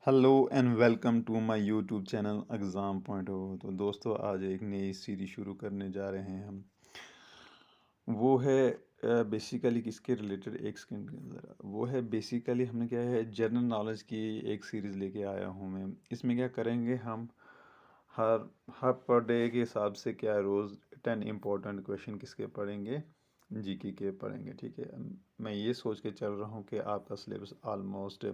Hello and welcome to my YouTube channel exam point O. तो दोस्तों आज एक नई सीरीज शुरू करने जा रहे हैं हम। वो है बेसिकली किसके रिलेटेड एक सेकंड के अंदर वो है बेसिकली हमने क्या है जनरल नॉलेज की एक सीरीज़ लेके आया हूँ मैं। इसमें क्या करेंगे हम हर हर पर डे के हिसाब से क्या रोज़ 10 इम्पोर्टेंट क्वेश्चन किसके पढ़ेंगे, जीके के पढ़ेंगे। ठीक है, मैं ये सोच के चल रहा हूँ कि आपका सिलेबस ऑलमोस्ट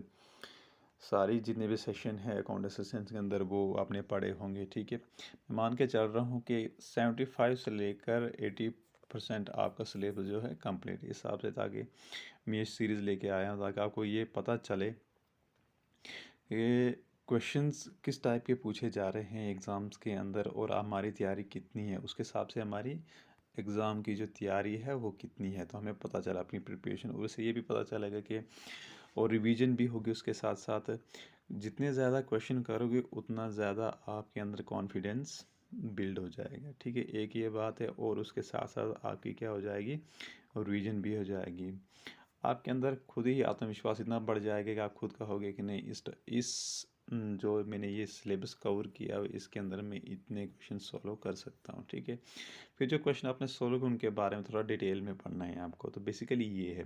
सारी जितने भी सेशन है अकाउंट असिस्टेंस के अंदर वो आपने पढ़े होंगे। ठीक है, मैं मान के चल रहा हूँ कि 75 से लेकर 80% आपका सिलेबस जो है कंप्लीट इस हिसाब से, ताकि मैं ये सीरीज़ लेके आया हूँ ताकि आपको ये पता चले कि क्वेश्चंस किस टाइप के पूछे जा रहे हैं एग्ज़ाम्स के अंदर और हमारी तैयारी कितनी है, उसके हिसाब से हमारी एग्ज़ाम की जो तैयारी है वो कितनी है। तो हमें पता चला अपनी प्रिपरेशन, और उससे ये भी पता चलेगा कि और रिवीजन भी होगी उसके साथ साथ। जितने ज़्यादा क्वेश्चन करोगे उतना ज़्यादा आपके अंदर कॉन्फिडेंस बिल्ड हो जाएगा। ठीक है, एक ये बात है, और उसके साथ साथ आपकी क्या हो जाएगी, रिवीजन भी हो जाएगी। आपके अंदर खुद ही आत्मविश्वास इतना बढ़ जाएगा कि आप खुद कहोगे कि नहीं जो मैंने ये सिलेबस कवर किया इसके अंदर मैं इतने क्वेश्चन सॉल्व कर सकता हूँ। ठीक है, फिर जो क्वेश्चन आपने सोल्व किए उनके बारे में थोड़ा डिटेल में पढ़ना है आपको। तो बेसिकली ये है,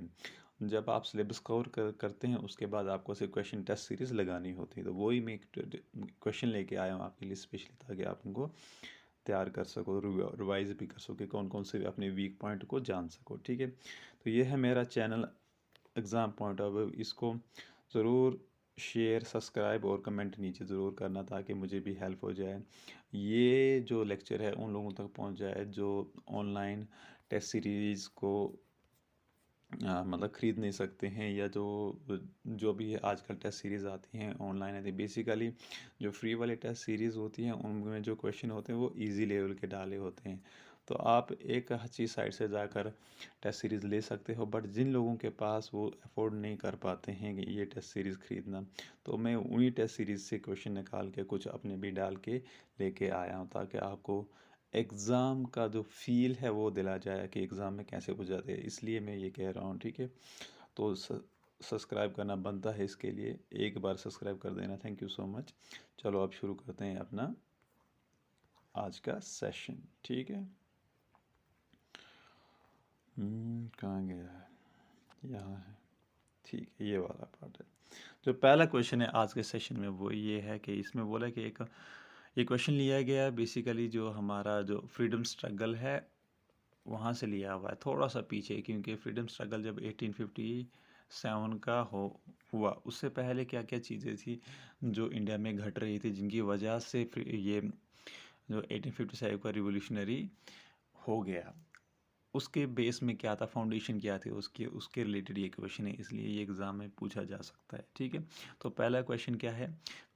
जब आप सिलेबस कवर करते हैं उसके बाद आपको सिर्फ क्वेश्चन टेस्ट सीरीज लगानी होती है। तो वही मैं एक क्वेश्चन लेके आया हूँ आपके लिए स्पेशली, ताकि आप उनको तैयार कर सको, रिवाइज भी कर सको, कौन कौन से अपने वीक पॉइंट को जान सको। ठीक है, तो ये है मेरा channel exam point of view. इसको ज़रूर शेयर, सब्सक्राइब और कमेंट नीचे ज़रूर करना ताकि मुझे भी हेल्प हो जाए। ये जो लेक्चर है उन लोगों तक पहुंच जाए जो ऑनलाइन टेस्ट सीरीज़ को मतलब ख़रीद नहीं सकते हैं, या जो जो भी आजकल टेस्ट सीरीज़ आती हैं ऑनलाइन आती है। बेसिकली जो फ्री वाली टेस्ट सीरीज़ होती हैं उनमें जो क्वेश्चन होते हैं वो इजी लेवल के डाले होते हैं। तो आप एक अच्छी साइट से जाकर टेस्ट सीरीज़ ले सकते हो, बट जिन लोगों के पास वो अफोर्ड नहीं कर पाते हैं कि ये टेस्ट सीरीज़ ख़रीदना, तो मैं उन्हीं टेस्ट सीरीज़ से क्वेश्चन निकाल के कुछ अपने भी डाल के लेके आया हूँ, ताकि आपको एग्ज़ाम का जो फ़ील है वो दिला जाए कि एग्ज़ाम में कैसे पूछा जाते हैं। इसलिए मैं ये कह रहा हूँ। ठीक है, तो सब्सक्राइब करना बनता है, इसके लिए एक बार सब्सक्राइब कर देना। Thank you so much. चलो अब शुरू करते हैं अपना आज का सेशन। ठीक है, कहाँ गया है, यहाँ है। ठीक है, ये वाला पार्ट है। जो पहला क्वेश्चन है आज के सेशन में वो ये है कि इसमें बोला कि एक ये क्वेश्चन लिया गया है बेसिकली जो हमारा जो फ्रीडम स्ट्रगल है वहाँ से लिया हुआ है, थोड़ा सा पीछे, क्योंकि फ्रीडम स्ट्रगल जब 1857 का हुआ उससे पहले क्या क्या चीज़ें थी जो इंडिया में घट रही थी, जिनकी वजह से ये जो 1857 का रिवोल्यूशनरी हो गया, उसके बेस में क्या था, फाउंडेशन क्या थी उसके उसके रिलेटेड ये क्वेश्चन है, इसलिए ये एग्ज़ाम में पूछा जा सकता है। ठीक है, तो पहला क्वेश्चन क्या है,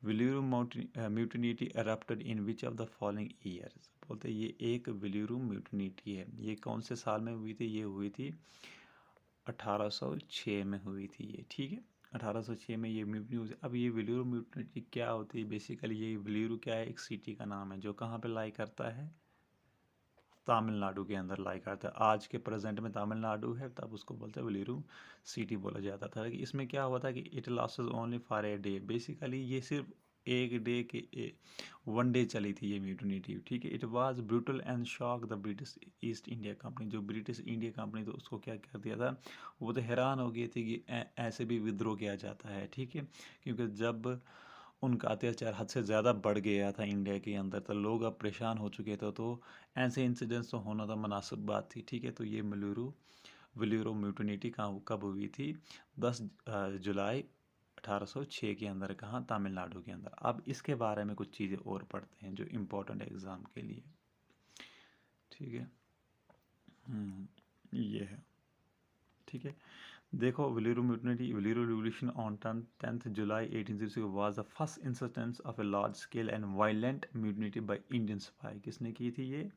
Vellore mutiny erupted in which of the following years. बोलते हैं ये एक विलियरू म्यूटिनिटी है, ये कौन से साल में हुई थी, ये हुई थी 1806 में हुई थी ये। ठीक है, 1806 में ये म्यूटनी हुई। अब ये विलियरू म्यूटिनिटी क्या होती है, बेसिकली ये विलियरू क्या है, एक सिटी का नाम है जो कहाँ पे लाई करता है, तमिलनाडु के अंदर लाई करता है। आज के प्रेजेंट में तमिलनाडु है, तब उसको बोलते हैं विलियरू सिटी बोला जाता था। कि इसमें क्या हुआ था कि it lasted only for a day, basically ये सिर्फ एक डे के 1 डे चली थी ये म्यूटिनिटी। ठीक है, it was brutal and shock the British east India company, जो ब्रिटिश इंडिया कंपनी तो उसको क्या कर दिया था, वो तो हैरान हो गई थी कि ऐसे भी विद्रोह किया जाता है। ठीक है, क्योंकि जब उनका अत्याचार हद से ज़्यादा बढ़ गया था इंडिया के अंदर, तो लोग अब परेशान हो चुके थे, तो ऐसे इंसिडेंट्स तो होना तो मुनासिब बात थी। ठीक है, तो ये विलियरू म्यूटिनिटी कब हुई थी, 10 जुलाई 1806 के अंदर, कहाँ, तमिलनाडु के अंदर। अब इसके बारे में कुछ चीज़ें और पढ़ते हैं जो इम्पोर्टेंट है एग्ज़ाम के लिए। ठीक है, ये है। ठीक है, देखो, Vellore mutiny, Vellore revolution on 10th July 1806 was the first instance of a large scale and violent mutiny by Indian spy। किसने की थी ये,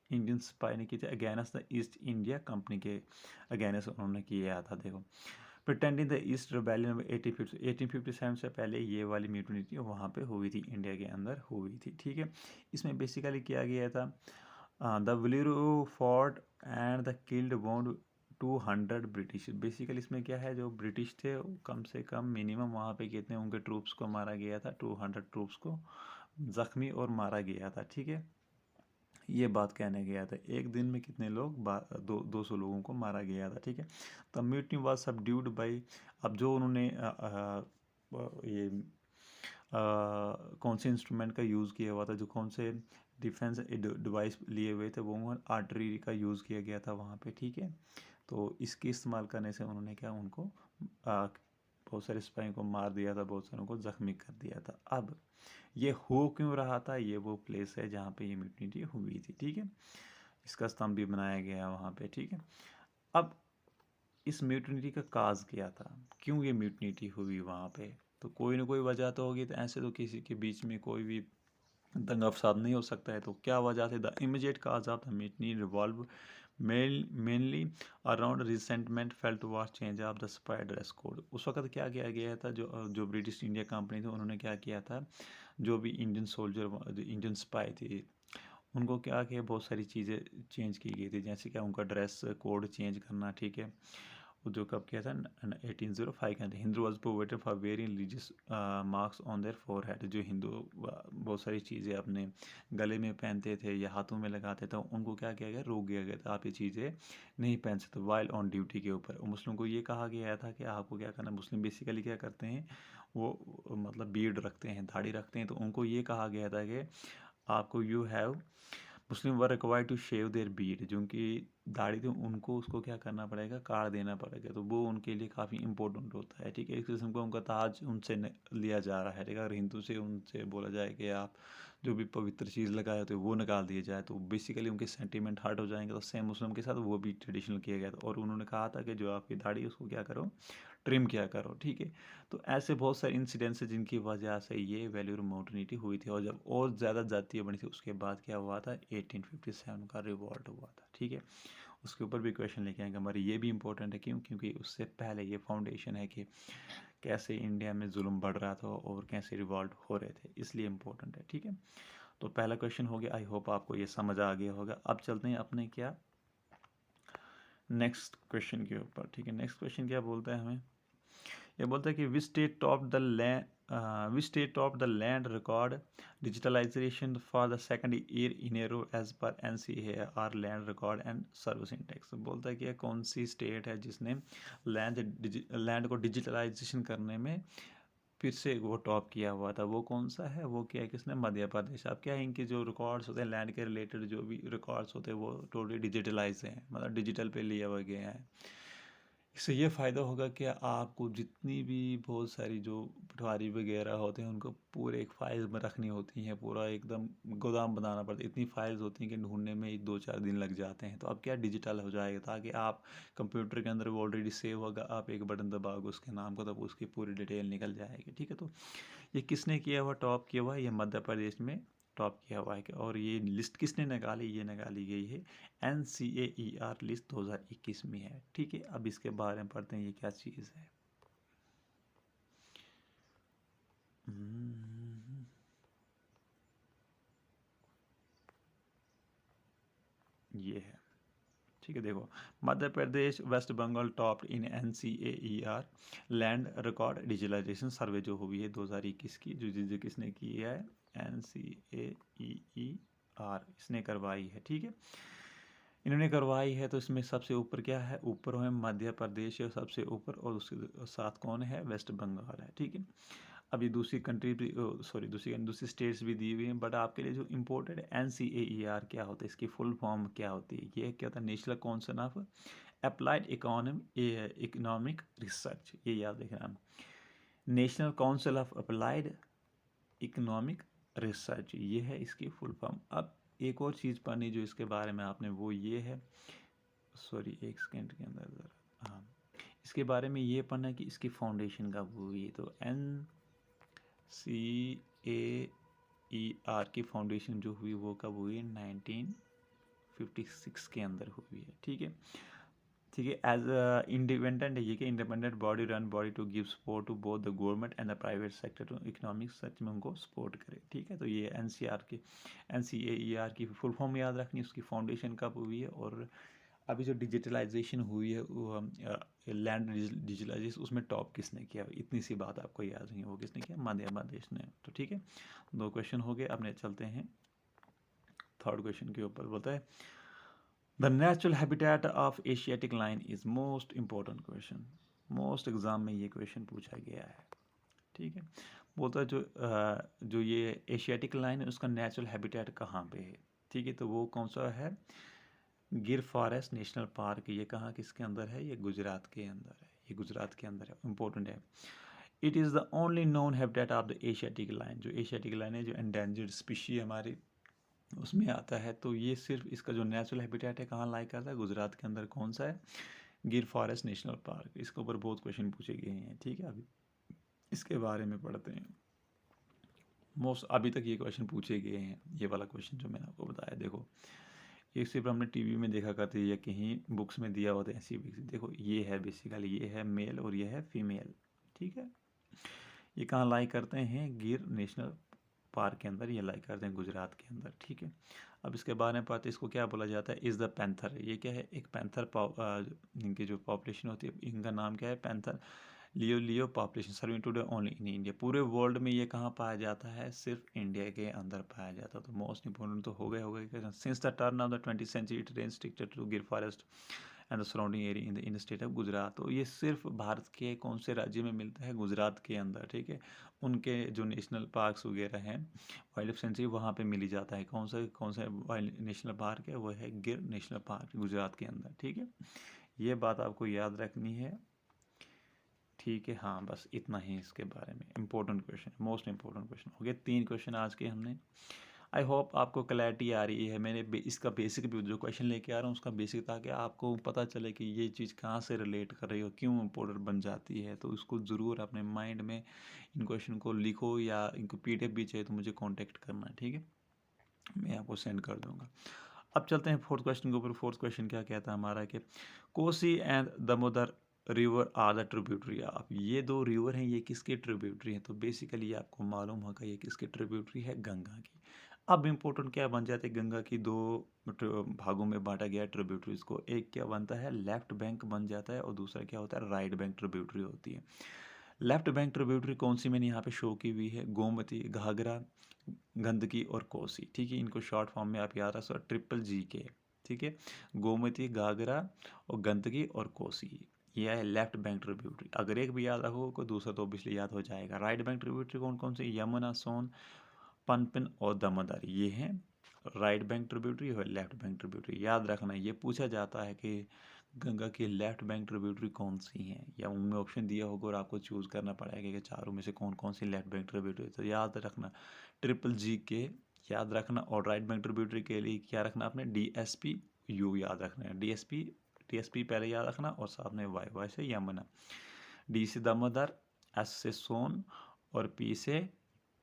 इंडियन स्पाई ने की थी against the east India company के अगेंस्ट उन्होंने किया था। देखो, प्रिटेंडिंग द ईस्ट रिबेलियन 1857 से पहले ये वाली म्यूटिनी थी वहाँ पे हुई थी, इंडिया के अंदर हुई थी। ठीक है, इसमें बेसिकली किया गया था the Vellore fort and the killed wound 200 British, basically इसमें क्या है, जो ब्रिटिश थे कम से कम मिनिमम वहाँ पे कितने उनके ट्रूप्स को मारा गया था, 200 ट्रूप्स को ज़ख्मी और मारा गया था, ठीक है। ये बात कहने गया था, एक दिन में कितने लोग 200 लोगों को मारा गया था, ठीक है। The mutiny was subdued by, अब जो उन्होंने ये कौन से इंस्ट्रूमेंट का यूज़ किया हुआ था, जो कौन से डिफेंस डिवाइस लिए हुए थे, वो आर्टरी का यूज़ किया गया था वहाँ पे, ठीक है। तो इसके इस्तेमाल करने से उन्होंने क्या, उनको बहुत सारे सिपाहियों को मार दिया था, बहुत सारों को ज़ख्मी कर दिया था। अब ये हो क्यों रहा था, ये वो प्लेस है जहाँ पे ये म्यूटनी हुई थी, ठीक है। इसका स्तंभ भी बनाया गया वहाँ पे, ठीक है। अब इस म्यूटनी का काज क्या था, क्यों ये म्यूटनी हुई वहाँ पे, तो कोई ना कोई वजह तो होगी, तो ऐसे तो किसी के बीच में कोई भी दंगा फसाद नहीं हो सकता है, तो क्या वजह थी। The immediate cause of the mutiny revolve mainly around resentment felt towards change of the spy dress code. उस वक्त क्या किया गया था, जो ब्रिटिश इंडिया कंपनी थी, उन्होंने क्या किया था, जो भी इंडियन सोल्जर, इंडियन स्पाई थे, उनको क्या किया, बहुत सारी चीज़ें चेंज की गई थी, जैसे कि उनका ड्रेस कोड चेंज करना, ठीक है। जो कब किया था, 1805 के अंदर। Hindu was provided for wearing religious marks on their forehead, जो हिंदू बहुत सारी चीज़ें अपने गले में पहनते थे या हाथों में लगाते थे, उनको क्या किया गया, रोक दिया गया था, आप ये चीज़ें नहीं पहन सकते वाइल ऑन ड्यूटी के ऊपर। मुस्लिम को ये कहा गया था कि आपको क्या करना, मुस्लिम बेसिकली क्या करते हैं, वो मतलब बीर्ड रखते हैं, दाढ़ी रखते हैं, तो उनको ये कहा गया था कि आपको you have, Muslim were required to shave their beard, जो उनकी दाढ़ी थी उनको उसको क्या करना पड़ेगा, काट देना पड़ेगा, तो वो उनके लिए काफ़ी इंपॉर्टेंट होता है, ठीक है। इस किस्म का उनका ताज उनसे लिया जा रहा है, ठीक है। अगर हिंदू से उनसे बोला जाए कि आप जो भी पवित्र चीज़ लगाए होते हैं वो निकाल दिए जाए, तो बेसिकली उनके सेंटीमेंट हर्ट हो जाएंगे। तो सेम मुस्लिम के साथ वो भी ट्रेडिशनल किया गया था, और उन्होंने कहा था कि जो आपकी दाढ़ी उसको क्या करो, ट्रिम किया करो, ठीक है। तो ऐसे बहुत सारे इंसिडेंट्स हैं जिनकी वजह से ये वैल्यूर मॉडर्निटी हुई थी, और जब और ज़्यादा जातीय बनी थी उसके बाद क्या हुआ था, 1857 का रिवॉल्ट हुआ था, ठीक है। उसके ऊपर भी क्वेश्चन लेके आएंगे हमारे, ये भी इंपॉर्टेंट है, क्यों, क्योंकि उससे पहले ये फाउंडेशन है कि कैसे इंडिया में जुल्म बढ़ रहा था और कैसे रिवॉल्ट हो रहे थे, इसलिए इंपॉर्टेंट है, ठीक है। तो पहला क्वेश्चन हो गया, आई होप आपको ये समझ आ गया होगा। अब चलते हैं अपने क्या नेक्स्ट क्वेश्चन के ऊपर, ठीक है। नेक्स्ट क्वेश्चन क्या बोलता है हमें, ये बोलता है कि which state top the land record digitalization for the second year in a row as per NCAR land record and service index. बोलता है कि कौन सी स्टेट है जिसने लैंड को डिजिटलाइजेशन करने में फिर से वो टॉप किया हुआ था, वो कौन सा है, वो क्या है, किसने, मध्य प्रदेश। अब क्या है, इनके जो रिकॉर्ड्स होते हैं लैंड के रिलेटेड, जो भी रिकॉर्ड्स होते हैं वो टोटली डिजिटलाइज हैं, मतलब डिजिटल पे लिया हुआ गया है। इससे ये फ़ायदा होगा कि आपको जितनी भी बहुत सारी जो पटवारी वगैरह होते हैं उनको पूरे एक फाइल में रखनी होती हैं, पूरा एकदम गोदाम बनाना पड़ता है, इतनी फाइल्स होती हैं कि ढूंढने में 1 2 4 दिन लग जाते हैं। तो अब क्या डिजिटल हो जाएगा, ताकि आप कंप्यूटर के अंदर वो ऑलरेडी सेव होगा, आप एक बटन दबाओगे उसके नाम को, तब उसकी पूरी डिटेल निकल जाएगी, ठीक है। तो ये किसने किया हुआ, टॉप किया हुआ है, ये मध्य प्रदेश में टॉप किया हुआ है। और ये लिस्ट किसने निकाली, ये निकाली गई है NCAER लिस्ट 2021 में है, ठीक है। अब इसके बारे में पढ़ते हैं ये क्या चीज़ है। ये है, ठीक है। देखो, Madhya Pradesh waste Bengal top in NCAER land record digitalisation सर्वे, जो हुई है 2021 की, जो किसने की है, NCAER इसने करवाई है, ठीक है। इन्होंने करवाई है, तो इसमें सबसे ऊपर क्या है, ऊपर है मध्य प्रदेश है सबसे ऊपर, और उसके साथ कौन है, वेस्ट बंगाल है, ठीक है। अभी दूसरी कंट्री भी, सॉरी दूसरी स्टेट्स भी दी हुई हैं, बट आपके लिए जो इम्पोर्टेंट है NCAER क्या होता है, इसकी फुल फॉर्म क्या होती है, ये क्या होता है, national council of applied economic research, ये याद रखना, national council of applied economic research, ये है इसकी फुल फॉर्म। अब एक और चीज़ पढ़नी जो इसके बारे में आपने, वो ये है, सॉरी एक सेकेंड के अंदर ज़रा, हाँ, इसके बारे में ये पढ़ना है कि इसकी फाउंडेशन कब हुई है। तो NCAER की फाउंडेशन जो हुई वो कब हुई है, 1956 के अंदर हुई है, ठीक है। ठीक है, एज इंडिपेंडेंट है ये, कि independent body run body to give support to both the government and the private sector to economic सच में उनको सपोर्ट करे, ठीक है। तो ये NCAER की फुल फॉर्म याद रखनी, उसकी फाउंडेशन कब हुई है, और अभी जो डिजिटलाइजेशन हुई है वो लैंड डिजिटलाइजेशन, उसमें टॉप किसने किया? इतनी सी बात आपको याद नहीं है, वो किसने किया? मध्य प्रदेश ने। तो ठीक है, 2 क्वेश्चन हो गए। अपने चलते हैं थर्ड क्वेश्चन के ऊपर। बोलता है the natural habitat of Asiatic lion is most important question. Most exam में ये क्वेश्चन पूछा गया है। ठीक है, बोलता है जो ये एशियाटिक लाइन है उसका नेचुरल हैबिटेट कहाँ पे है? ठीक है, तो वो कौन सा है? गिर फॉरेस्ट नेशनल पार्क। ये कहाँ किसके अंदर है? ये गुजरात के अंदर है। ये गुजरात के अंदर है, इंपॉर्टेंट है। It is the only known habitat of the Asiatic lion. जो एशियाटिक लाइन है, जो एंडेंजर्ड स्पीशी हमारी, उसमें आता है। तो ये सिर्फ इसका जो नेचुरल हैबिटेट है कहाँ लाई करता है? गुजरात के अंदर। कौन सा है? गिर फॉरेस्ट नेशनल पार्क। इसके ऊपर बहुत क्वेश्चन पूछे गए हैं। ठीक है, अभी इसके बारे में पढ़ते हैं। मोस्ट अभी तक ये क्वेश्चन पूछे गए हैं, ये वाला क्वेश्चन जो मैंने आपको बताया। देखो, ये सिर्फ हमने टीवी में देखा करते या कहीं बुक्स में दिया होता है ऐसी। देखो, ये है बेसिकली, ये है मेल और ये है फीमेल। ठीक है, ये कहाँ लाई करते हैं? गिर नेशनल पार्क के अंदर ये लाई करते हैं, गुजरात के अंदर। ठीक है, अब इसके बारे में पढ़ते हैं। इसको क्या बोला जाता है? Is the panther. ये क्या है? एक पैंथर, इनकी जो पॉपुलेशन होती है, इनका नाम क्या है? Panther. Leo population serving today only in India. पूरे वर्ल्ड में ये कहाँ पाया जाता है? सिर्फ इंडिया के अंदर पाया जाता है। तो मोस्ट इंपॉर्टेंट तो हो गए। Since the turn of the 20th century it restricted to Gir forest and the surrounding area in the state of Gujarat. तो ये सिर्फ भारत के कौन से राज्य में मिलता है? गुजरात के अंदर। ठीक है, उनके जो नेशनल पार्क्स वगैरह हैं, वाइल्ड लाइफ सेंचुरी, वहाँ पे मिली जाता है। कौन सा वाइल्ड नेशनल पार्क है? वो है गिर नेशनल पार्क, गुजरात के अंदर। ठीक है, ये बात आपको याद रखनी है। ठीक है, हाँ, बस इतना ही इसके बारे में। Important question, most important question हो गए। 3 क्वेश्चन आज के हमने। आई होप आपको क्लैरिटी आ रही है। मैंने इसका बेसिक भी जो क्वेश्चन लेके आ रहा हूँ उसका बेसिक, ताकि आपको पता चले कि ये चीज़ कहाँ से रिलेट कर रही हो, क्यों इम्पोर्टेंट बन जाती है। तो उसको ज़रूर अपने माइंड में इन क्वेश्चन को लिखो, या इनको PDF भी चाहिए तो मुझे कॉन्टेक्ट करना। ठीक है, मैं आपको सेंड कर दूँगा। अब चलते हैं फोर्थ क्वेश्चन के ऊपर। फोर्थ क्वेश्चन क्या कहता है हमारा? कि Kosi and Damodar river are the tributary. अब ये 2 रिवर हैं, ये किसके ट्रिब्यूटरी हैं? तो बेसिकली आपको मालूम होगा ये किसके ट्रिब्यूटरी है? गंगा की। अब इम्पोर्टेंट क्या बन जाते हैं? गंगा की 2 भागों में बांटा गया ट्रिब्यूटरीज को। एक क्या बनता है? लेफ्ट बैंक बन जाता है, और दूसरा क्या होता है? राइट बैंक ट्रिब्यूटरी होती है। लेफ्ट बैंक ट्रिब्यूटरी कौन सी मैंने यहाँ पे शो की हुई है? गोमती, घाघरा, गंदकी और कोसी। ठीक है, इनको शॉर्ट फॉर्म में आप याद रख सकते, ट्रिपल जी के। ठीक है, गोमती, घाघरा और गंदकी और कोसी, यह है लेफ्ट बैंक ट्रिब्यूटरी। अगर एक भी याद रखो कोई दूसरा तो ऑब्वियसली याद हो जाएगा। राइट बैंक ट्रिब्यूटरी कौन कौन से? यमुना, सोन, पनपिन और दामोदर, ये हैं राइट बैंक ट्रिब्यूटरी और लेफ्ट बैंक ट्रिब्यूटरी। याद रखना, ये पूछा जाता है कि गंगा की लेफ्ट बैंक ट्रिब्यूटरी कौन सी हैं, या उनमें ऑप्शन दिया होगा और आपको चूज़ करना पड़ेगा कि चारों में से कौन कौन सी लेफ्ट बैंक ट्रिब्यूटरी। तो याद रखना ट्रिपल जी के याद रखना, और राइट बैंक ट्रिब्यूटरी के लिए क्या रखना आपने? DSP यू याद रखना है। DSP पहले याद रखना, और साथ में वाई से यमुना, D से दामोदर, S से सोन और P से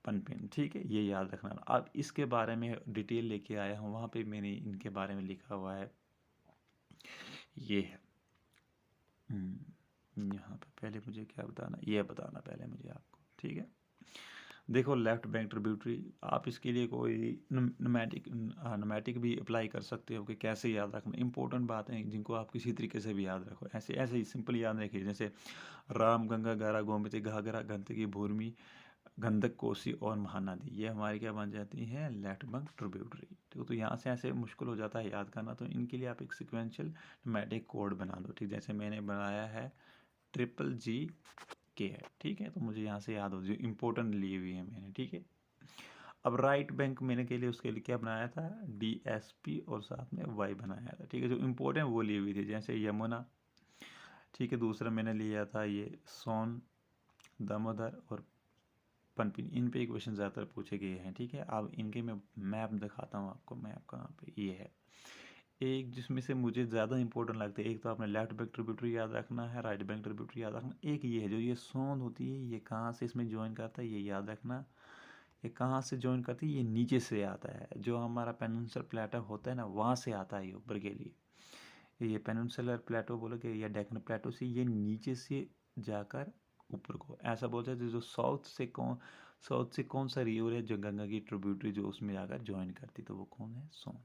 पनपिन। ठीक है, ये याद रखना। अब इसके बारे में डिटेल लेके आया हूँ, वहाँ पे मैंने इनके बारे में लिखा हुआ है। ये है यहाँ पे पहले मुझे क्या बताना, ये बताना पहले मुझे आपको। ठीक है, देखो लेफ्ट बैंक ट्रिब्यूटरी, आप इसके लिए कोई नोमैटिक भी अप्लाई कर सकते हो कि कैसे याद रखना। इंपॉर्टेंट बातें जिनको आप किसी तरीके से भी याद रखो, ऐसे ऐसे ही सिंपल याद रखिए। जैसे राम, गंगा, गारा, गोमती, घाघरा, गंदकी, भूर्मी, गंधक, कोसी और महानदी, ये हमारी क्या बन जाती हैं? Left bank tributary. ठीक, तो यहाँ से ऐसे मुश्किल हो जाता है याद करना, तो इनके लिए आप एक सिक्वेंशियल नोमैटिक कोड बना दो। ठीक, जैसे मैंने बनाया है ट्रिपल जी के है। ठीक है, तो मुझे यहाँ से याद हो, जो इंपॉर्टेंट ली हुई है मैंने। ठीक है, अब राइट बैंक मैंने के लिए उसके लिए क्या बनाया था? DSP और साथ में वाई बनाया था। ठीक है, जो इंपॉर्टेंट वो ली हुई थी, जैसे यमुना। ठीक है, दूसरा मैंने लिया था ये सोन, दामोदर और पनपिन। इन पे क्वेश्चन ज़्यादातर पूछे गए हैं। ठीक है, अब इनके मैं मैप दिखाता हूँ आपको। मैप कहाँ पे? ये है एक, जिसमें से मुझे ज़्यादा इंपॉर्टेंट लगता है। एक तो आपने लेफ्ट बैंक ट्रिब्यूटरी याद रखना है, राइट बैंक ट्रिब्यूटरी याद रखना। एक ये है जो ये सोंद होती है, ये कहाँ से इसमें ज्वाइन करता है, ये याद रखना। ये कहाँ से ज्वाइन करती है? ये नीचे से आता है, जो हमारा पेनिनसुलर प्लेटो होता है ना, वहाँ से आता है ये ऊपर के लिए। ये पेनिनसुलर प्लेटो बोलोगे या डेक्कन प्लेटो से, ये नीचे से जाकर ऊपर को ऐसा बोलते हैं। जो साउथ से कौन सा रिवर है जो गंगा की ट्रिब्यूटरी जो उसमें जाकर ज्वाइन करती, तो वो कौन है? सोन।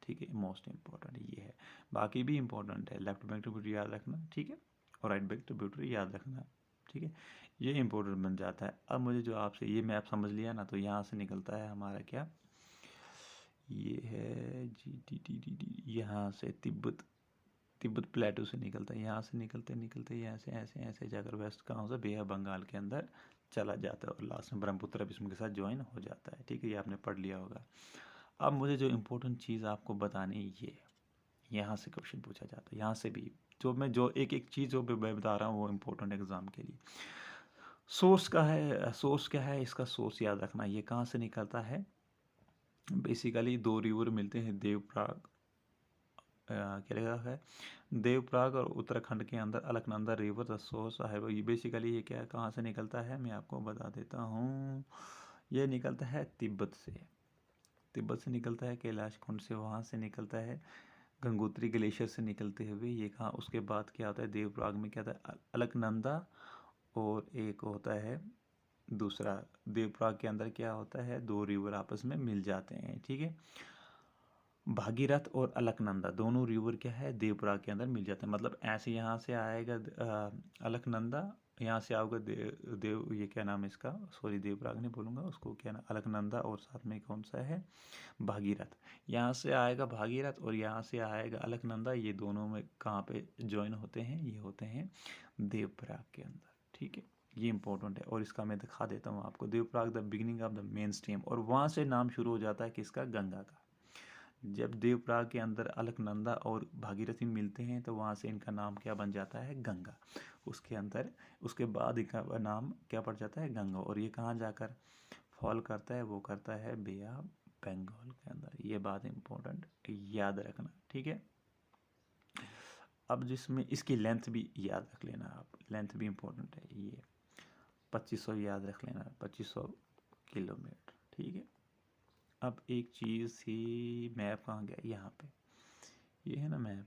ठीक है, मोस्ट इम्पोर्टेंट ये है। बाकी भी इम्पोर्टेंट है, लेफ्ट बैंक ट्रिब्यूटरी याद रखना, ठीक है, और राइट बैंक ट्रिब्यूटरी याद रखना, ठीक है, ये इम्पोर्टेंट बन जाता है। अब मुझे जो आपसे ये मैप समझ लिया ना, तो यहाँ से निकलता है हमारा क्या, ये है GTTD, यहाँ से तिब्बत, तिब्बत प्लेटू से निकलता है, यहाँ से निकलते निकलते यहाँ से ऐसे ऐसे जाकर वेस्ट कहाँ से बे ऑफ बंगाल के अंदर चला जाता है और लास्ट में ब्रह्मपुत्र अब इसके साथ ज्वाइन हो जाता है, ठीक है, ये आपने पढ़ लिया होगा। अब मुझे जो इम्पोर्टेंट चीज़ आपको बतानी ये, यहाँ से क्वेश्चन पूछा जाता है, यहाँ से भी जो एक एक चीज़ जो मैं बता रहा हूँ वो इम्पोर्टेंट एग्जाम के लिए। सोर्स का है, सोर्स क्या है इसका, सोर्स याद रखना, ये कहाँ से निकलता है, बेसिकली दो रिवर मिलते हैं देवप्रयाग, क्या लिखा है, देवप्रयाग और उत्तराखंड के अंदर अलकनंदा रिवर द सोर्स है वो, ये बेसिकली ये क्या है, कहाँ से निकलता है मैं आपको बता देता हूँ। ये निकलता है तिब्बत से, तिब्बत से निकलता है, कैलाश कुंड से वहाँ से निकलता है, गंगोत्री ग्लेशियर से निकलते हुए ये कहाँ, उसके बाद क्या होता है देवप्रयाग में क्या होता है अलकनंदा, और एक होता है दूसरा, देवप्रयाग के अंदर क्या होता है, दो रिवर आपस में मिल जाते हैं, ठीक है, भागीरथ और अलकनंदा दोनों रिवर क्या है देवप्रयाग के अंदर मिल जाते हैं। मतलब ऐसे यहाँ से आएगा अलकनंदा, यहाँ से आओगे देव ये क्या नाम है इसका, सॉरी देवप्रयाग नहीं बोलूँगा उसको, क्या नाम, अलकनंदा और साथ में कौन सा है भागीरथ, यहाँ से आएगा भागीरथ और यहाँ से आएगा अलकनंदा, ये दोनों में कहाँ पे ज्वाइन होते हैं, ये होते हैं देवप्रयाग के अंदर, ठीक है, ये इंपॉर्टेंट है। और इसका मैं दिखा देता हूँ आपको, Devprayag the beginning of the main stream, और वहाँ से नाम शुरू हो जाता है किसका, गंगा का। जब देवप्रयाग के अंदर अलकनंदा और भागीरथी मिलते हैं तो वहाँ से इनका नाम क्या बन जाता है, गंगा, उसके अंदर उसके बाद इनका नाम क्या पड़ जाता है, गंगा, और ये कहाँ जाकर फॉल करता है, वो करता है बे ऑफ बंगाल के अंदर, ये बात इंपॉर्टेंट याद रखना, ठीक है। अब जिसमें इसकी लेंथ भी याद रख लेना आप, लेंथ भी इम्पोर्टेंट है, ये 2500 याद रख लेना, 2500 किलोमीटर, ठीक है। अब एक चीज़ थी, मैप कहाँ गया, यहाँ पे ये है ना मैप,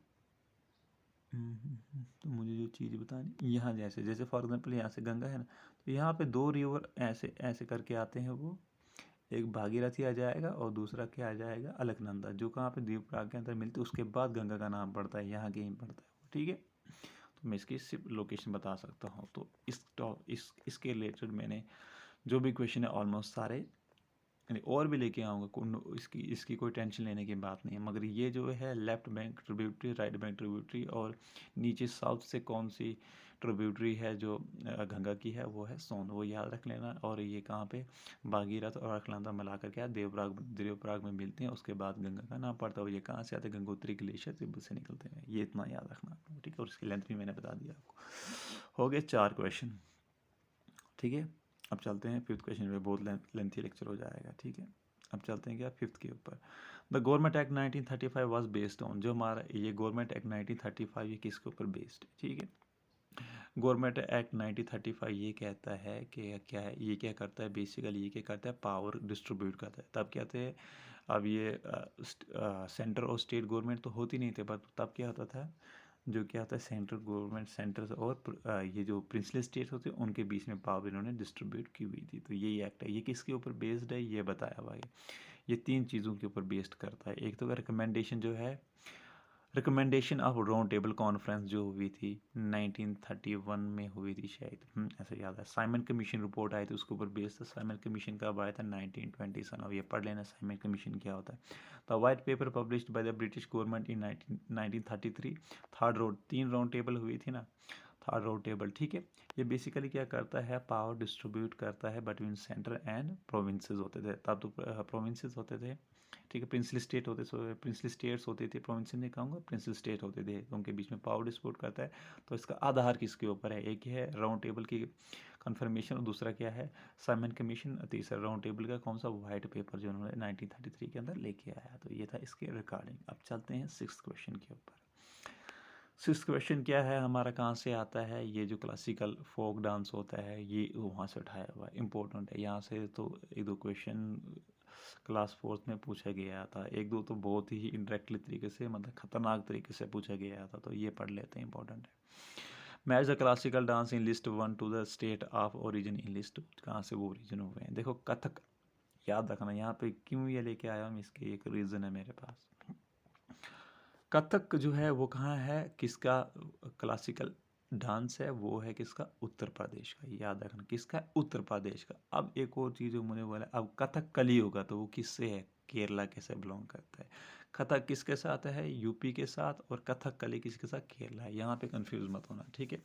तो मुझे जो चीज़ बतानी, यहाँ जैसे जैसे फॉर एग्जांपल यहाँ से गंगा है ना, तो यहाँ पे दो रिवर ऐसे ऐसे करके आते हैं, वो एक भागीरथी आ जाएगा और दूसरा क्या आ जाएगा, अलकनंदा, जो कहाँ पे द्वीपराग के अंदर मिलते हैं, उसके बाद गंगा का नाम पड़ता है, यहाँ कहीं पड़ता है, ठीक है। तो मैं इसकी सिर्फ लोकेशन बता सकता हूँ। तो इसके रिलेटेड मैंने जो भी क्वेश्चन है ऑलमोस्ट सारे और भी लेके आऊँगा, इसकी इसकी कोई टेंशन लेने की बात नहीं है, मगर ये जो है left bank tributary, right bank tributary, और नीचे साउथ से कौन सी ट्रिब्यूटरी है जो गंगा की है, वो है सोन, वो याद रख लेना। और ये कहाँ पे भागीरथ और अलकनंदा मिला कर क्या देवप्रयाग में मिलते हैं, उसके बाद गंगा का नाम पड़ता है, और ये कहाँ से आते हैं, गंगोत्री ग्लेशियर तिब्बत से निकलते हैं, ये इतना याद रखना, ठीक है। और इसकी लेंथ भी मैंने बता दिया आपको। हो गए 4 क्वेश्चन, ठीक है। अब चलते हैं फिफ्थ क्वेश्चन पे, बहुत लेंथी लेक्चर हो जाएगा, ठीक है। अब चलते हैं क्या फिफ्थ के ऊपर। The government act 1935 was based on, जो हमारा ये गवर्नमेंट एक्ट 1935 ये किसके ऊपर बेस्ड है, ठीक है। गवर्नमेंट एक्ट 1935 ये कहता है कि क्या है, ये क्या करता है, बेसिकली ये क्या करता है, पावर डिस्ट्रीब्यूट करता है। तब क्या थे, अब ये सेंटर और स्टेट गवर्नमेंट तो होती नहीं थे, पर तब क्या होता था, जो क्या होता है सेंट्रल गवर्नमेंट, सेंटर और ये जो प्रिंसली स्टेट होते हैं उनके बीच में पावर इन्होंने डिस्ट्रीब्यूट की हुई थी। तो यही एक्ट है, ये किसके ऊपर बेस्ड है, ये बताया हुआ है। ये 3 चीज़ों के ऊपर बेस्ड करता है। एक तो रिकमेंडेशन जो है, recommendation of round table conference जो हुई थी 1931 में हुई थी शायद, ऐसा याद है। साइमन कमीशन रिपोर्ट आई थी, उसके ऊपर बेस्ड था। साइमन कमीशन कब आया था, 1927, अब ये पढ़ लेना साइमन कमीशन क्या होता है। The white paper published by the British government in 1933, third round, 3 round table हुई थी ना, थर्ड राउंड टेबल, ठीक है। ये बेसिकली क्या करता है, पावर डिस्ट्रीब्यूट करता है बिटवीन सेंटर एंड प्रोविंसेस होते थे तब, तो प्रोविंसेस होते थे, ठीक है। प्रिंसली स्टेट होते, प्रिंसली स्टेट्स होते थे, प्रोविंस नहीं कहूँगा, प्रिंसली स्टेट होते थे, तो उनके बीच में पावर डिस्प्यूट करता है। तो इसका आधार किसके ऊपर है, एक है राउंड टेबल की कन्फर्मेशन, और दूसरा क्या है, साइमन कमीशन, तीसरा राउंड टेबल का कौन सा, वाइट पेपर जो उन्होंने 1933 के अंदर लेके आया। तो ये था इसके रिकॉर्डिंग। अब चलते हैं 6th क्वेश्चन के ऊपर। 6th क्वेश्चन क्या है हमारा, कहाँ से आता है, ये जो क्लासिकल फोक डांस होता है ये वहाँ से उठाया हुआ है, इंपॉर्टेंट है। यहाँ से तो 1-2 क्वेश्चन क्लास 4th में पूछा गया था, 1-2 तो बहुत ही इनडायरेक्टली तरीके से, मतलब खतरनाक तरीके से पूछा गया था, तो ये पढ़ लेते हैं, इंपॉर्टेंट है। Match the classical dance in list 1 to the state of origin in list, कहाँ से वो ओरिजिन हुए हैं। देखो कथक याद रखना, यहाँ पे क्यों ये लेके आया हूँ, इसके एक रीज़न है मेरे पास। कथक जो है वो कहाँ है, किसका क्लासिकल डांस है, वो है किसका, उत्तर प्रदेश का। याद रखना किसका है, उत्तर प्रदेश का। अब एक और चीज़ जो मुझे बोला, अब कथकली होगा तो वो किससे है, केरला के से बिलोंग करता है। कथक किसके साथ है, यूपी के साथ, और कथकली किसके साथ, केरला है। यहाँ पे कंफ्यूज मत होना, ठीक है।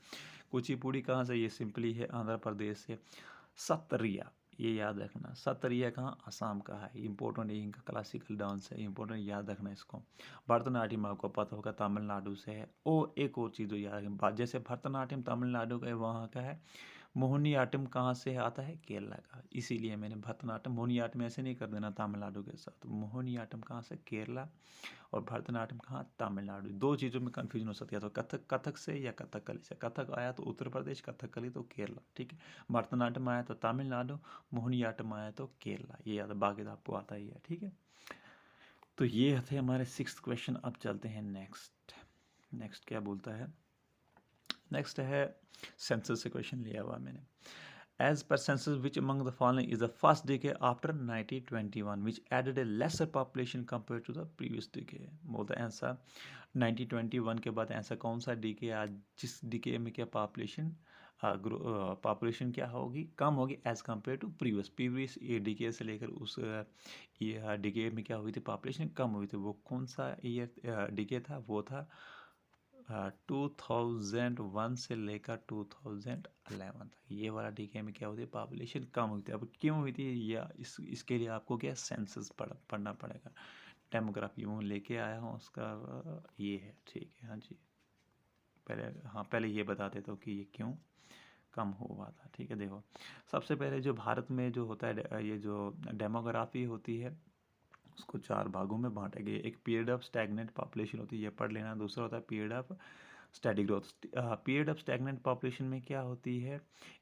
कुचिपुड़ी कहाँ से, ये सिंपली है आंध्र प्रदेश से। सत्रिया, ये याद रखना, सत्रिया कहाँ, असम का है। इंपॉर्टेंट, ये इनका क्लासिकल डांस है, इंपॉर्टेंट, याद रखना इसको। भरतनाट्यम आपको पता होगा तमिलनाडु से है। और एक और चीज़ जो याद रखना, जैसे भरतनाट्यम तमिलनाडु का है, वहाँ का है। मोहिनीअट्टम कहाँ से आता है, केरला का। इसीलिए मैंने भरतनाट्यम मोहिनीअट्टम ऐसे नहीं कर देना तमिलनाडु के साथ। मोहिनीअट्टम कहाँ से, केरला। और भरतनाट्यम कहाँ, तमिलनाडु। दो चीज़ों में कन्फ्यूजन हो सकती है, तो कथक कथक से या कथकली से। कथक आया तो उत्तर प्रदेश, कथकली तो केरला, ठीक है। भरतनाट्यम आया तो तमिलनाडु, मोहिनीअट्टम आया तो केरला। ये याद, बाकी तो आपको आता ही है, ठीक है। तो ये थे हमारे 6th क्वेश्चन। अब चलते हैं नेक्स्ट। नेक्स्ट क्या बोलता है, नेक्स्ट है सेंसस से क्वेश्चन लिया हुआ मैंने। As per census, which among the following is the first decade after 1921 which added a lesser population compared to the previous decade? बोलता है आंसर 1921 के बाद ऐसा कौन सा डीके आज, जिस डीके में क्या पॉपुलेशन क्या होगी, कम होगी as compared to previous decade से लेकर उस ये डीके में क्या हुई थी, पॉपुलेशन कम हुई थी। वो कौन सा ईयर डीके था, वो था 2001 से लेकर 2011 तक। ये वाला डीके में क्या होती है, पॉपुलेशन कम हुई थी। अब क्यों हुई थी, या इसके लिए आपको क्या सेंसस पढ़ना पड़ेगा। डेमोग्राफी वो लेके आया हूँ उसका, ये है, ठीक है। हाँ जी, पहले ये बता देता हूँ कि ये क्यों कम हुआ था, ठीक है। देखो, सबसे पहले जो भारत में जो होता है, ये जो डेमोग्राफी होती है, उसको 4 भागों में बांटा गया। एक पीरियड ऑफ स्टैग्नेंट पॉपुलेशन होती है, ये पढ़ लेना। दूसरा होता है period of study growth. Period of stagnant population में क्या होती है,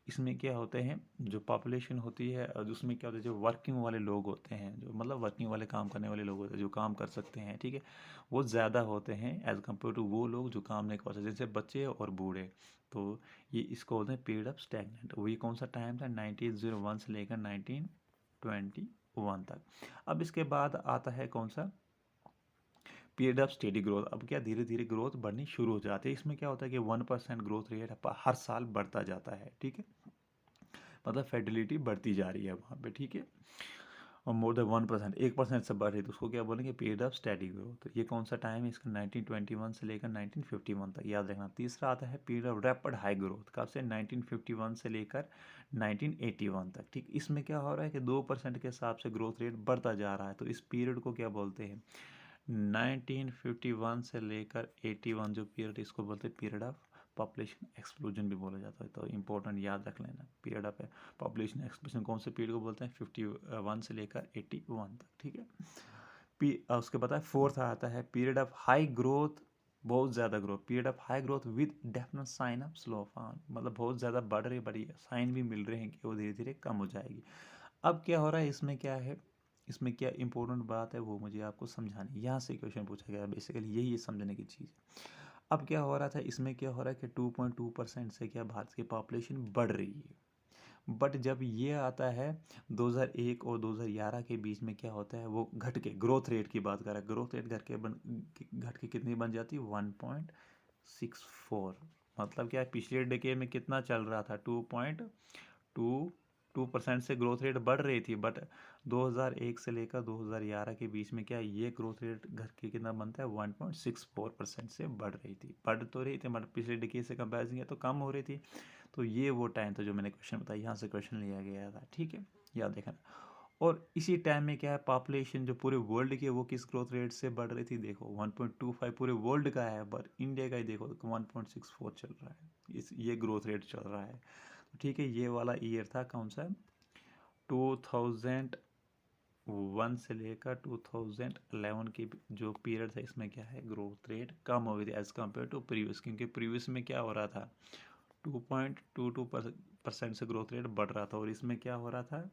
इसमें क्या होते हैं, जो पॉपुलेशन होती है उसमें क्या होता है, जो वर्किंग वाले लोग होते हैं, जो मतलब वर्किंग वाले काम करने वाले लोग होते हैं, जो काम कर सकते हैं, ठीक है, वो ज़्यादा होते हैं एज कम्पेयर टू वो लोग जो काम नहीं कर सकते, जैसे बच्चे और बूढ़े। तो ये इसको बोलते हैं पीरियड ऑफ स्टैग्नेंट। वही कौन सा टाइम था, 1901 से लेकर 1921 तक। अब इसके बाद आता है कौन सा, पीरियड ऑफ स्टेडी ग्रोथ। अब क्या धीरे धीरे ग्रोथ बढ़नी शुरू हो जाती है। इसमें क्या होता है कि 1% ग्रोथ रेट हर साल बढ़ता जाता है, ठीक है। मतलब फर्टिलिटी बढ़ती जा रही है वहाँ पे, ठीक है। और मोर देन 1%, 1% से बढ़ रही है, तो उसको क्या बोलेंगे, पीरियड ऑफ स्टेडी ग्रोथ। तो ये कौन सा टाइम है इसका, 1921 से लेकर 1951 तक, याद रखना। तीसरा आता है period of rapid high growth, कब से, 1951 से लेकर 1981 तक, ठीक। इसमें क्या हो रहा है कि 2% के हिसाब से ग्रोथ रेट बढ़ता जा रहा है। तो इस पीरियड को क्या बोलते हैं, 1951 से लेकर 81 जो पीरियड, इसको बोलते हैं पीरियड ऑफ पॉपुलेशन एक्सप्लोजन भी बोला जाता है। तो इंपॉर्टेंट, याद रख लेना, पीरियड ऑफ पॉपुलेशन एक्सप्लोजन कौन से पीरियड को बोलते हैं, 51 से लेकर 81 तक, ठीक है। उसके बाद फोर्थ आता है पीरियड ऑफ हाई ग्रोथ, बहुत ज़्यादा growth. Period of high growth with definite sign of slow on, मतलब बहुत ज़्यादा बढ़ रही, बड़ी साइन भी मिल रहे हैं कि वो धीरे धीरे कम हो जाएगी। अब क्या हो रहा है, इसमें क्या है, इसमें क्या इंपॉर्टेंट बात है वो मुझे आपको समझानी, यहाँ से क्वेश्चन पूछा गया, बेसिकली यही समझने की चीज़ है। अब क्या हो रहा था, इसमें क्या हो रहा है कि 2.2% से क्या भारत की पॉपुलेशन बढ़ रही है। बट जब ये आता है 2001 और 2011 के बीच में, क्या होता है, वो घट के, ग्रोथ रेट की बात कर रहा है, ग्रोथ रेट घट के कितनी बन जाती है, 1.64। मतलब क्या है, पिछले डेकेड में कितना चल रहा था, 2% से ग्रोथ रेट बढ़ रही थी। बट 2001 से लेकर 2011 के बीच में क्या, ये ग्रोथ रेट घर के कितना बनता है, 1.64% से बढ़ रही थी। बढ़ तो रही थी बट पिछले डिकेड से कंपेरिजन किया तो कम हो रही थी। तो ये वो टाइम था जो मैंने क्वेश्चन बताया, यहाँ से क्वेश्चन लिया गया था, ठीक है, याद देखना। और इसी टाइम में क्या है, पॉपुलेशन जो पूरे वर्ल्ड की है वो किस ग्रोथ रेट से बढ़ रही थी, देखो 1.25 पूरे वर्ल्ड का है, पर इंडिया का ही देखो 1.64 चल रहा है, ये ग्रोथ रेट चल रहा है। तो ठीक है, ये वाला ईयर था कौन सा, 2001 से लेकर 2011 की जो पीरियड था, इसमें क्या है, ग्रोथ रेट कम हो गई थी एज कम्पेयर टू प्रीवियस। क्योंकि प्रीवियस में क्या हो रहा था, 2.22% से ग्रोथ रेट बढ़ रहा था, और इसमें क्या हो रहा था,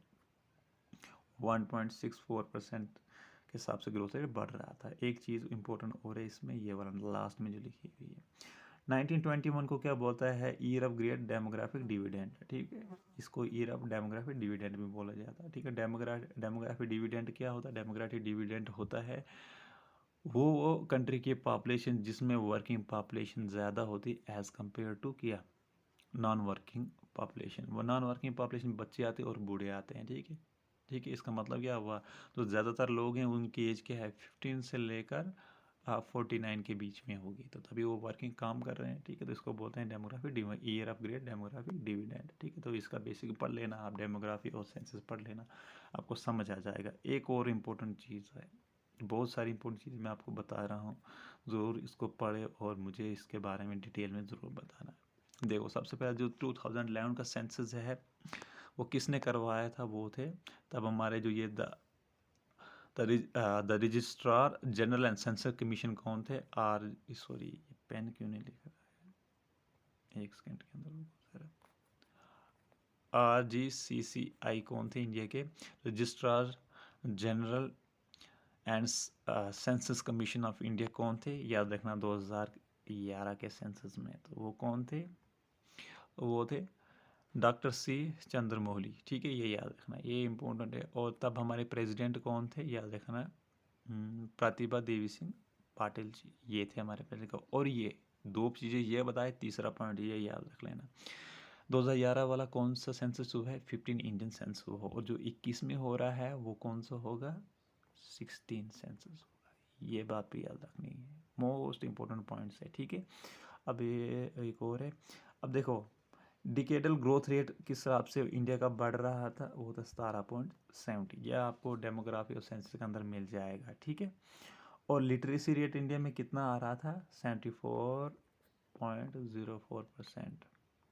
1.64% के हिसाब से ग्रोथ रेट बढ़ रहा था। एक चीज़ इंपॉर्टेंट और है इसमें, ये वाला लास्ट में जो लिखी हुई है, 1921 को क्या बोलता है, year of great demographic dividend, ठीक है। इसको ईयर ऑफ डेमोग्राफिक डिविडेंड भी बोला जाता है, ठीक है। डेमोग्राफिक डिविडेंड क्या होता है, डेमोग्राफिक डिविडेंड होता है वो कंट्री की पॉपुलेशन जिसमें वर्किंग पॉपुलेशन ज़्यादा होती एज़ कम्पेयर टू क्या नॉन वर्किंग पॉपुलेशन। वो नॉन वर्किंग पॉपुलेशन बच्चे आते हैं और बूढ़े आते हैं, ठीक है। ठीक है, इसका मतलब क्या हुआ, तो ज़्यादातर लोग हैं उनकी एज क्या है 15 से लेकर 49 के बीच में होगी, तो तभी वो वर्किंग काम कर रहे हैं, ठीक है। तो इसको बोलते हैं demography year of great demography dividend, ठीक है। तो इसका बेसिक पढ़ लेना आप, डेमोग्राफी और सेंसस पढ़ लेना, आपको समझ आ जाएगा। एक और इम्पोर्टेंट चीज़ है, बहुत सारी इंपॉर्टेंट चीज़ मैं आपको बता रहा हूँ, ज़रूर इसको पढ़े और मुझे इसके बारे में डिटेल में ज़रूर बताना। देखो, सबसे पहले जो 2011 का सेंसस है वो किसने करवाया था, वो थे तब हमारे जो ये the registrar general and census commission कौन थे, सॉरी पेन क्यों नहीं लिखा है, एक सेकंड के अंदर RGCCI कौन थे, इंडिया के registrar general and census commission of India कौन थे, याद रखना 2011 के सेंसस में। तो वो कौन थे, वो थे डॉक्टर सी चंद्रमौली, ठीक है, ये याद रखना, ये इम्पोर्टेंट है। और तब हमारे प्रेसिडेंट कौन थे, याद रखना प्रतिभा देवी सिंह पाटिल जी, ये थे हमारे प्रेसिडेंट। और ये दो चीज़ें ये बताए, तीसरा पॉइंट ये याद रख लेना, 2011 वाला कौन सा सेंसस हुआ है, 15 इंडियन सेंसस हुआ, और जो 21 में हो रहा है वो कौन सा होगा, 16 सेंसस होगा। ये बात भी याद रखनी है, मोस्ट इम्पोर्टेंट पॉइंट्स है, ठीक है। अब ये एक और है, अब देखो डिकेडल ग्रोथ रेट किस हिसाब से इंडिया का बढ़ रहा था, वो था 17.70, यह आपको डेमोग्राफी और सेंसस के अंदर मिल जाएगा, ठीक है। और लिटरेसी रेट इंडिया में कितना आ रहा था, 74.04%।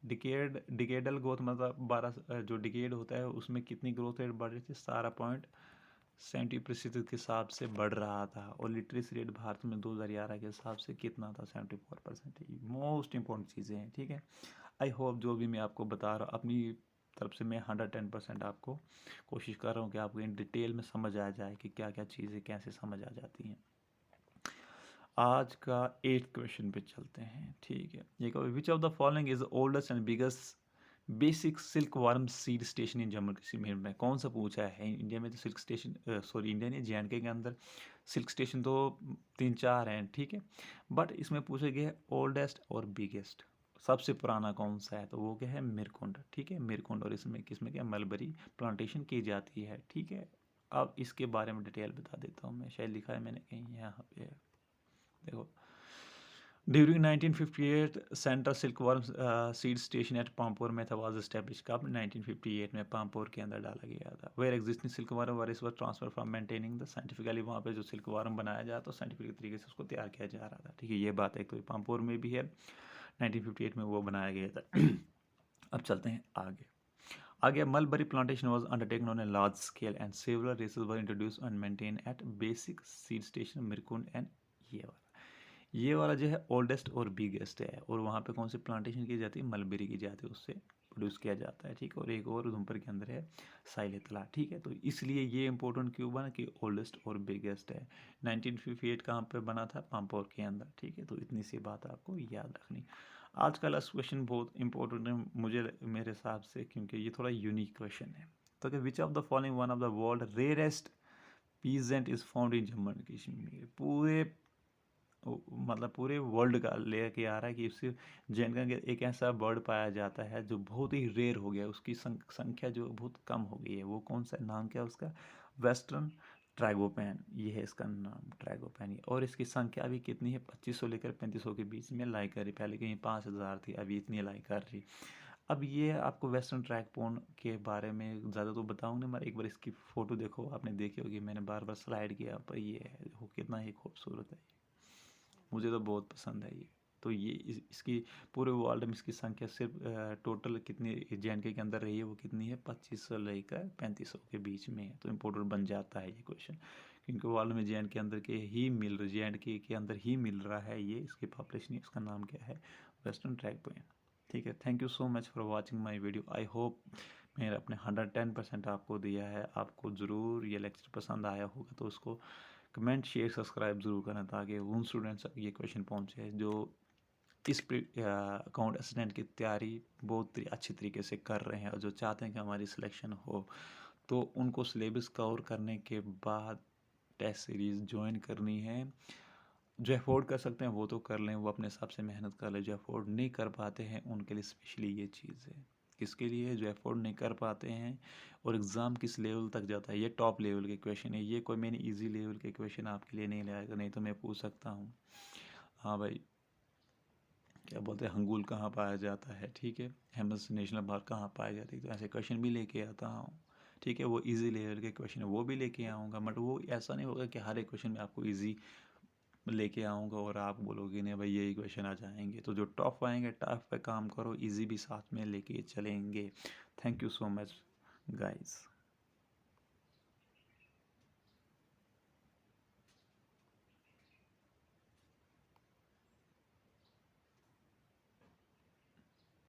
डिकेडल ग्रोथ मतलब 12 जो डिकेड होता है उसमें कितनी ग्रोथ रेट बढ़ रही थी, 17.70% के हिसाब से बढ़ रहा था। और लिटरेसी रेट भारत में 2011 के हिसाब से कितना था, 74%। मोस्ट इंपॉर्टेंट चीज़ें हैं, ठीक है। आई होप जो भी मैं आपको बता रहा हूँ अपनी तरफ से मैं 110% आपको कोशिश कर रहा हूँ कि आपको इन डिटेल में समझ आ जाए कि क्या क्या चीज़ें कैसे समझ आ जाती हैं। आज का 8th क्वेश्चन पे चलते हैं, ठीक है। ये कहो, विच of the following is oldest and biggest basic silk warm seed station इन जम्मू कश्मीर में, कौन सा पूछा है इंडिया में, तो सिल्क स्टेशन सॉरी इंडिया नहीं, JNK के अंदर सिल्क स्टेशन तो 3-4 हैं, ठीक है। बट इसमें पूछे गए ओल्डेस्ट और बिगेस्ट, सबसे पुराना कौन सा है, तो वो क्या है, मिरकुंड, ठीक है, मिरकुंड। और इसमें किसमें क्या मलबरी प्लांटेशन की जाती है, ठीक है। अब इसके बारे में डिटेल बता देता हूँ मैं, शायद लिखा है मैंने कहीं यहाँ पे, देखो during 1958 central silkworm seed station at Pampore में था वाज एस्टेब्लिश, कब 1958 में पामपुर के अंदर डाला गया था। Where existing silkworm varieties was transferred from maintaining the scientifically, वहाँ पे जो सिल्कवर्म बनाया जाता तो साइंटिफिक तरीके से उसको तैयार किया जा रहा था, ठीक है। ये बात है, तो पामपुर में भी है, 1958 में वो बनाया गया था। अब चलते हैं आगे। आगे mulberry plantation was undertaken on a large scale and several races were introduce and maintain at basic seed station Mirkund and ये वाला जो है ओल्डेस्ट और बिगेस्ट है। और वहाँ पे कौन सी प्लांटेशन की जाती है, मलबेरी की जाती है, उससे प्रोड्यूस किया जाता है, ठीक है। और एक और उधमपुर के अंदर है साइलेतला, ठीक है। तो इसलिए ये इंपॉर्टेंट क्यों बना कि ओल्डेस्ट और बिगेस्ट है। 1958 कहाँ पे बना था, पामपोर के अंदर, ठीक है। तो इतनी सी बात आपको याद रखनी। आज का लास्ट क्वेश्चन बहुत इंपॉर्टेंट है मुझे, मेरे हिसाब से, क्योंकि ये थोड़ा यूनिक क्वेश्चन है। तो विच of the following one of the world rarest peasant is found in Jammu and Kashmir, पूरे मतलब पूरे वर्ल्ड का लेके आ रहा है कि उससे जैनका के एक ऐसा बर्ड पाया जाता है जो बहुत ही रेयर हो गया, उसकी संख्या जो बहुत कम हो गई है। वो कौन सा, नाम क्या उसका, वेस्टर्न ट्रैगोपैन, ये है इसका नाम, ट्रैगोपैन। और इसकी संख्या अभी कितनी है, 2500 लेकर 3500 के बीच में लाई कर रही, पहले कहीं 5000 थी, अभी इतनी लाई कर रही। अब ये आपको वेस्टर्न ट्रैगपोन के बारे में ज़्यादा तो बताऊँगा नहीं, मगर एक बार इसकी फ़ोटो देखो, आपने देखी होगी, मैंने बार बार स्लाइड किया, पर ये है, देखो कितना ही खूबसूरत है, मुझे तो बहुत पसंद है ये। तो ये इसकी पूरे वर्ल्ड में इसकी संख्या सिर्फ टोटल कितनी JNK के अंदर रही है, वो कितनी है, 2500 लेकर 3500 के बीच में है। तो इम्पोर्टेंट बन जाता है ये क्वेश्चन, क्योंकि वर्ल्ड में JNK के अंदर के ही मिल JNK के अंदर ही मिल रहा है ये, इसकी पॉपुलेशन, इसका नाम क्या है, वेस्टर्न ट्रैगपोन, ठीक है। Thank you so much for watching my video. I hope मैंने अपने 110% आपको दिया है। आपको ज़रूर ये लेक्चर पसंद आया होगा, तो उसको कमेंट शेयर सब्सक्राइब ज़रूर करना, ताकि उन स्टूडेंट्स तक ये क्वेश्चन पहुँचे जो इस अकाउंट असिस्टेंट की तैयारी बहुत अच्छी तरीके से कर रहे हैं और जो चाहते हैं कि हमारी सिलेक्शन हो। तो उनको सिलेबस कवर करने के बाद टेस्ट सीरीज़ जॉइन करनी है, जो अफोर्ड कर सकते हैं वो तो कर लें, वो अपने हिसाब से मेहनत कर लें। जो अफोर्ड नहीं कर पाते हैं उनके लिए स्पेशली ये चीज़ है। किसके लिए? जो अफोर्ड नहीं कर पाते हैं और एग्ज़ाम किस लेवल तक जाता है, ये टॉप लेवल के क्वेश्चन है, ये कोई मैंने ईजी लेवल के क्वेश्चन आपके लिए नहीं लाया, नहीं तो मैं पूछ सकता हूँ, हाँ भाई क्या बोलते हैं हंगूल कहाँ पाया जाता है, ठीक है, हेमस नेशनल पार्क कहाँ पाया जाता है, तो ऐसे क्वेश्चन भी लेके आता हूँ, ठीक है। वो इजी लेवल के क्वेश्चन है वो भी लेके आऊँगा, बट वो ऐसा नहीं होगा कि हर एक क्वेश्चन में आपको इजी लेके आऊँगा और आप बोलोगे नहीं भाई यही क्वेश्चन आ जाएंगे। तो जो टफ आएंगे टफ पे काम करो, इजी भी साथ में लेके चलेंगे। Thank you so much guys.